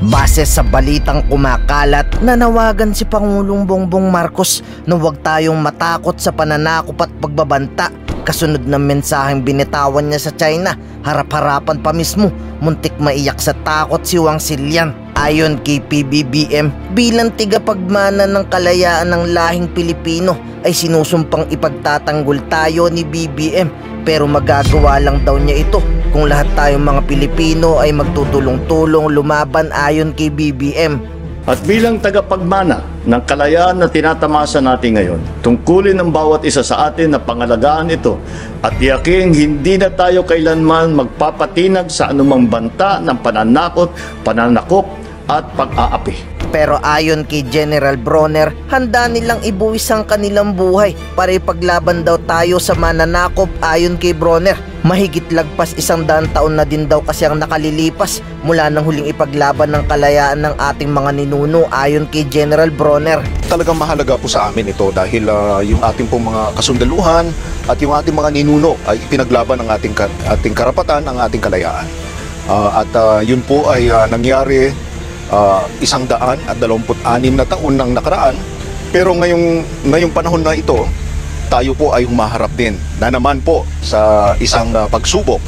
Base sa balitang kumakalat, nanawagan si Pangulong Bongbong Marcos na huwag tayong matakot sa pananakop at pagbabanta. Kasunod ng mensaheng binitawan niya sa China, harap-harapan pa mismo, muntik maiyak sa takot si Wang Xilian. Ayon kay PBBM, bilang tigapagmana ng kalayaan ng lahing Pilipino ay sinusumpang ipagtatanggol tayo ni BBM, pero magagawa lang daw niya ito kung lahat tayong mga Pilipino ay magtutulong-tulong lumaban ayon kay BBM. At bilang tagapagmana ng kalayaan na tinatamasa natin ngayon, tungkulin ng bawat isa sa atin na pangalagaan ito at tiyaking hindi na tayo kailanman magpapatinag sa anumang banta ng pananakop at pag-aapi. Pero ayon kay General Bronner, handa nilang ibuwis ang kanilang buhay para ipaglaban daw tayo sa mananakop. Ayon kay Bronner, mahigit lagpas 100 taon na din daw kasi ang nakalilipas mula nang huling ipaglaban ng kalayaan ng ating mga ninuno. Ayon kay General Bronner, talagang mahalaga po sa amin ito dahil yung ating pong mga kasundaluhan at yung ating mga ninuno ay ipinaglaban ang ating karapatan, ang ating kalayaan. Yun po ay nangyari 126 na taon nang nakaraan, pero ngayong panahon na ito, tayo po ay humaharap din na naman po sa isang pagsubok.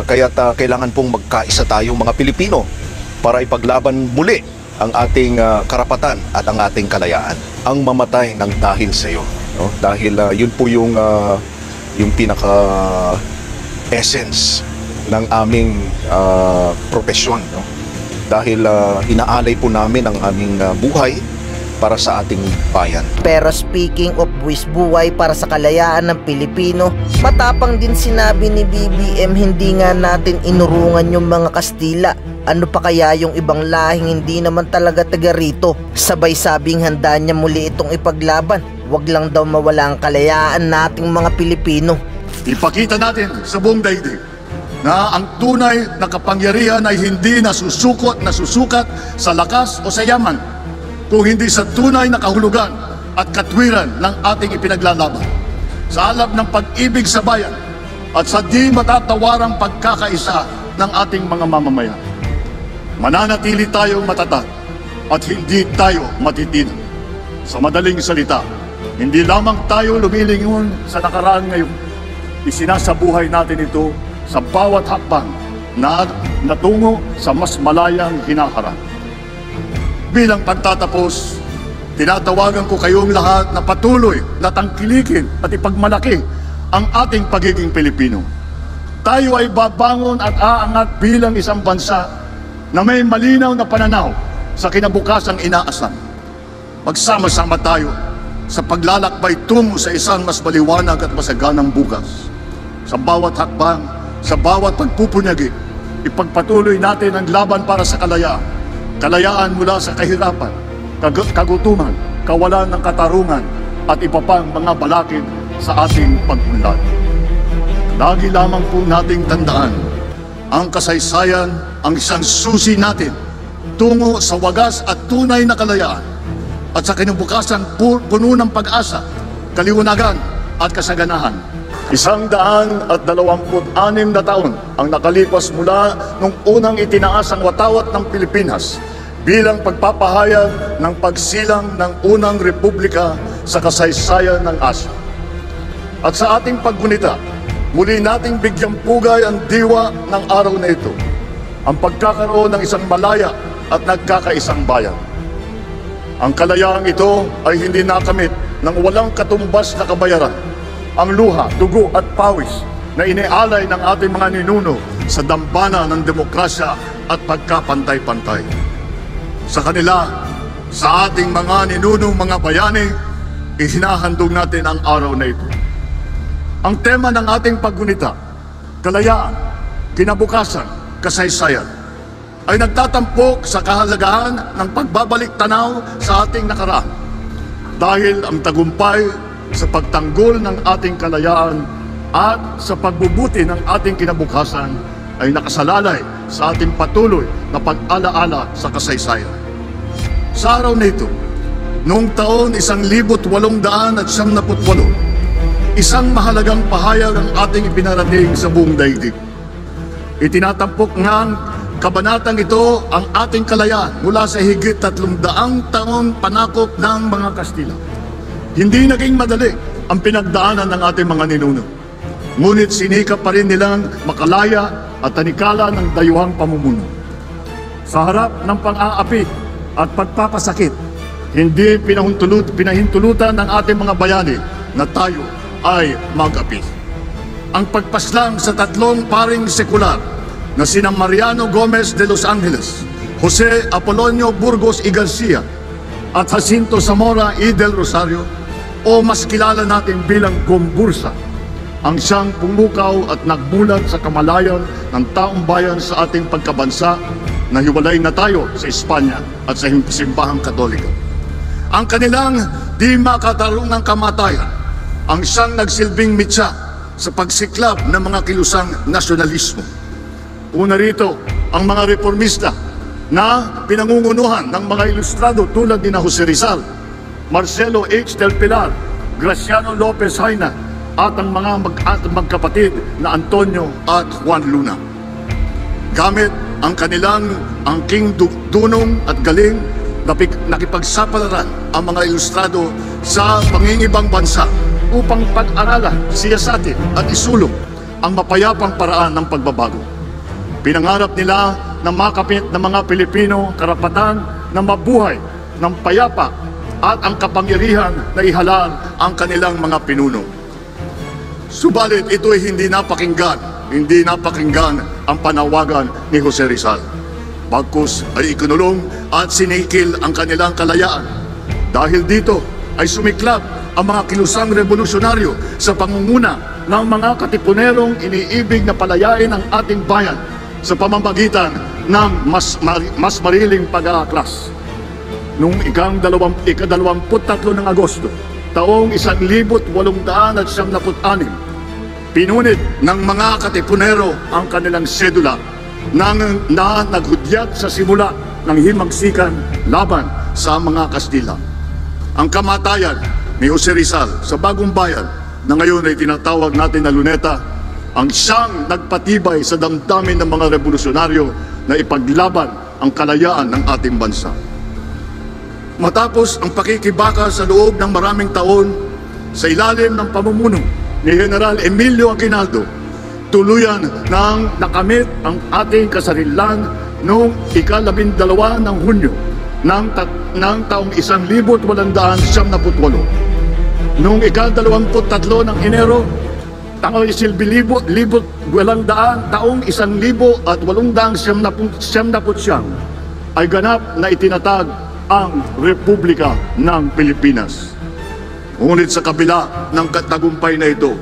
Kaya't kailangan pong magkaisa tayo mga Pilipino para ipaglaban muli ang ating karapatan at ang ating kalayaan. Ang mamatay ng dahil sa iyo, no? Dahil yun po yung pinaka essence ng aming profesyon, no? Dahil inaalay po namin ang aming buhay para sa ating bayan. Pero speaking of buwis buhay para sa kalayaan ng Pilipino, matapang din sinabi ni BBM, hindi nga natin inurungan yung mga Kastila. Ano pa kaya yung ibang lahing hindi naman talaga taga rito? Sabay sabing handa niya muli itong ipaglaban. Wag lang daw mawala ang kalayaan nating mga Pilipino. Ipakita natin sa buong daigdig na ang tunay na kapangyarihan ay hindi nasusukat sa lakas o sa yaman, kung hindi sa tunay na kahulugan at katwiran ng ating ipinaglalaban, sa alab ng pag-ibig sa bayan at sa di matatawarang pagkakaisa ng ating mga mamamayan. Mananatili tayong matatag at hindi tayo matitinag. Sa madaling salita, hindi lamang tayo lumilingon sa nakaraan ngayon, isinasabuhay natin ito sa bawat hakbang na natungo sa mas malayang hinaharap. Bilang pagtatapos, tinatawagan ko kayong lahat na patuloy na tangkilikin at ipagmalaki ang ating pagiging Pilipino. Tayo ay babangon at aangat bilang isang bansa na may malinaw na pananaw sa kinabukasang inaasahan. Magsama-sama tayo sa paglalakbay tungo sa isang mas maliwanag at masaganang bukas. Sa bawat hakbang, sa bawat pagpupunyagi, ipagpatuloy natin ang laban para sa kalayaan. Kalayaan mula sa kahirapan, kagutuman, kawalan ng katarungan, at iba pang mga balakid sa ating pag-unlad. Lagi lamang po nating tandaan, ang kasaysayan ang isang susi natin tungo sa wagas at tunay na kalayaan at sa kinabukasan puno ng pag-asa, kaliwanagan at kasaganahan. 126 na taon ang nakalipas mula nung unang itinaas ang watawat ng Pilipinas bilang pagpapahayag ng pagsilang ng unang republika sa kasaysayan ng Asia. At sa ating paggunita, muli nating bigyang pugay ang diwa ng araw na ito, ang pagkakaroon ng isang malaya at nagkakaisang bayan. Ang kalayaang ito ay hindi nakamit ng walang katumbas na kabayaran. Ang luha, dugo at pawis na inialay ng ating mga ninuno sa dambana ng demokrasya at pagkapantay-pantay. Sa kanila, sa ating mga ninunong mga bayani, ihinahandog natin ang araw na ito. Ang tema ng ating paggunita, kalayaan, kinabukasan, kasaysayan, ay nagtatampok sa kahalagahan ng pagbabalik tanaw sa ating nakaraan. Dahil ang tagumpay sa pagtanggol ng ating kalayaan at sa pagbubuti ng ating kinabukasan ay nakasalalay sa ating patuloy na pag-alaala sa kasaysayan. Sa araw na ito, noong taon 1898, isang mahalagang pahayag ang ating ipinarating sa buong daigdig. Itinatampok nga Kabanatang ito ang ating kalayaan mula sa higit 300 taong panakop ng mga Kastila. Hindi naging madali ang pinagdaanan ng ating mga ninuno. Ngunit sinikap pa rin nilang makalaya at tanikala ng dayuhang pamumuno. Sa harap ng pang-aapi at pagpapasakit, hindi pinahintulutan ng ating mga bayani na tayo ay mag-api. Ang pagpaslang sa 3 paring sekular na sina Mariano Gomez de Los Angeles, Jose Apolonio Burgos y Garcia at Jacinto Zamora y del Rosario, o mas kilala natin bilang Gombursa, ang siyang pumukaw at nagbulat sa kamalayan ng taong bayan sa ating pagkabansa na hiwalay na tayo sa Espanya at sa simbahang Katolika. Ang kanilang di makatarungang kamatayan ang siyang nagsilbing mitsa sa pagsiklab ng mga kilusang nasyonalismo. Una rito, ang mga reformista na pinangungunuhan ng mga ilustrado tulad ni Jose Rizal, Marcelo H. del Pilar, Graciano Lopez Haina, at ang mga magkapatid na Antonio at Juan Luna. Gamit ang kanilang angking dunong at galing, nakipagsapalaran ang mga ilustrado sa pangingibang bansa upang pag-aralan, siyasatin at isulong ang mapayapang paraan ng pagbabago. Pinangarap nila na makapit ng mga Pilipino karapatan na mabuhay ng payapa at ang kapangyarihan na ihalal ang kanilang mga pinuno. Subalit ito'y hindi napakinggan ang panawagan ni Jose Rizal. Bagkus ay ikinulong at sinikil ang kanilang kalayaan. Dahil dito ay sumiklab ang mga kilusang revolusyonaryo sa pangunguna ng mga katipunerong iniibig na palayain ang ating bayan sa pamamagitan ng mas mariling pag-aaklas. Noong ika-23 ng Agosto, taong 1896, pinunit ng mga katipunero ang kanilang sedula na naghudyat sa simula ng himagsikan laban sa mga Kastila. Ang kamatayan ni Jose Rizal sa Bagong Bayan na ngayon ay tinatawag natin na Luneta, ang siyang nagpatibay sa damdamin ng mga revolusyonaryo na ipaglaban ang kalayaan ng ating bansa. Matapos ang pakikibaka sa loob ng maraming taon sa ilalim ng pamumuno ni General Emilio Aguinaldo, tuluyan nang nakamit ang ating kasarilan noong ika-12 ng Hunyo ng taong 1878. Noong ika-23 ng Enero, taong 1879 ay ganap na itinatag ang Republika ng Pilipinas. Ngunit sa kabila ng tagumpay na ito,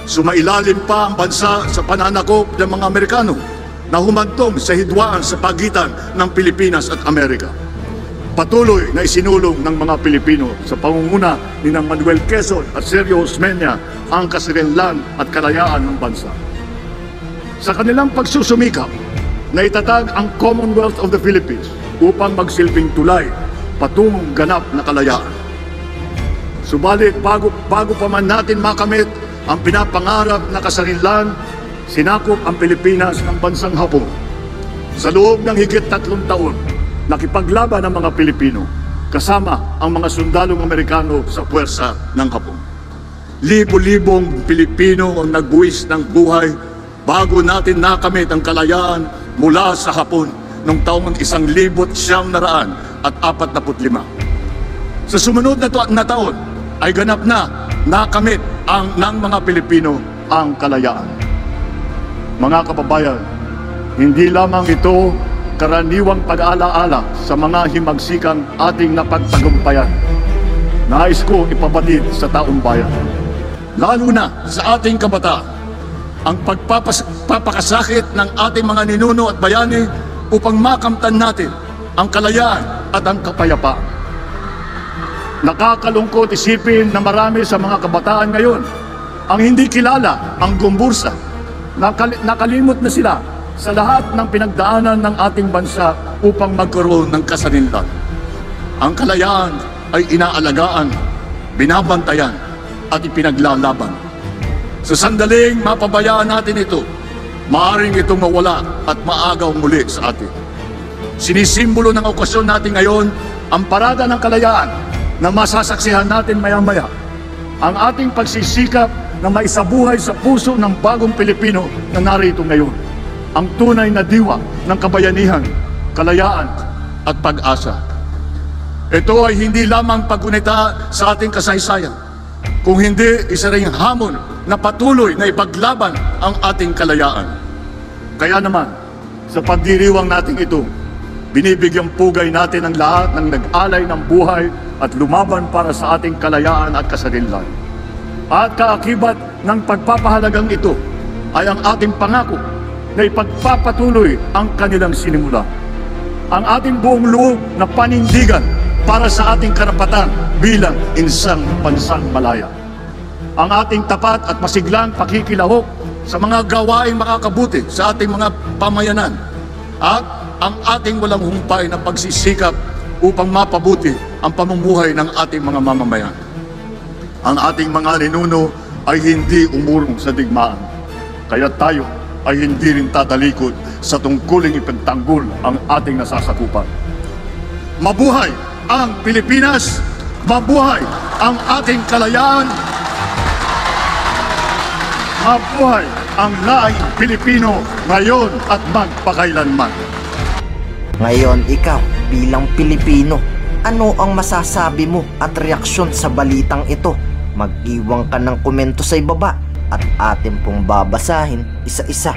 sumailalim pa ang bansa sa pananakop ng mga Amerikano na humantong sa hidwaan sa pagitan ng Pilipinas at Amerika. Patuloy na isinulong ng mga Pilipino sa pangunguna ni Manuel Quezon at Sergio Osmeña ang kasarinlan at kalayaan ng bansa. Sa kanilang pagsusumikap na itatag ang Commonwealth of the Philippines upang magsilbing tulay patungong ganap na kalayaan. Subalit bago pa man natin makamit ang pinapangarap na kasarinlan, sinakop ang Pilipinas ng bansang Hapon. Sa loob ng higit 3 taon, nakipaglaban ang mga Pilipino kasama ang mga sundalong Amerikano sa puwersa ng Hapon. Libo-libong Pilipino ang nagbuwis ng buhay bago natin nakamit ang kalayaan mula sa Hapon noong taong 1945. Sa sumunod na taon ay ganap na nakamit ng mga Pilipino ang kalayaan. Mga kababayan, hindi lamang ito karaniwang pag-aalaala sa mga himagsikang ating napagtagumpayan. Nais ko ipabatid sa taong bayan, lalo na sa ating kabataan, ang pagpapakasakit ng ating mga ninuno at bayani upang makamtan natin ang kalayaan at ang kapayapaan. Nakakalungkot isipin na marami sa mga kabataan ngayon ang hindi kilala ang Gombursa. Nakalimot na sila sa lahat ng pinagdaanan ng ating bansa upang magkaroon ng kasarinlan. Ang kalayaan ay inaalagaan, binabantayan at ipinaglalaban. Sa sandaling mapabayaan natin ito, maaring itong mawala at maagaw muli sa atin. Sinisimbolo ng okasyon natin ngayon ang parada ng kalayaan na masasaksihan natin maya-maya. Ang ating pagsisikap na maisabuhay sa puso ng bagong Pilipino na narito ngayon. Ang tunay na diwa ng kabayanihan, kalayaan at pag-asa. Ito ay hindi lamang paggunita sa ating kasaysayan, kung hindi isa ring hamon na patuloy na ipaglaban ang ating kalayaan. Kaya naman, sa pagdiriwang natin ito, binibigyang pugay natin ang lahat ng nag-alay ng buhay at lumaban para sa ating kalayaan at kasarinlan. At kaakibat ng pagpapahalagang ito ay ang ating pangako na ipagpapatuloy ang kanilang sinimula. Ang ating buong loob na panindigan para sa ating karapatan bilang isang bansang malaya. Ang ating tapat at masiglang pakikilahok sa mga gawaing makakabuti sa ating mga pamayanan at ang ating walang humpay na pagsisikap upang mapabuti ang pamumuhay ng ating mga mamamayan. Ang ating mga ninuno ay hindi umurong sa digmaan, kaya tayo ay hindi rin tatalikod sa tungkuling ipagtanggol ang ating nasasakupan. Mabuhay ang Pilipinas! Mabuhay ang ating kalayaan! Mabuhay ang laing Pilipino ngayon at magpakailanman! Ngayon ikaw bilang Pilipino, ano ang masasabi mo at reaksyon sa balitang ito? Mag-iwan ka ng komento sa ibaba at atin pong babasahin isa-isa.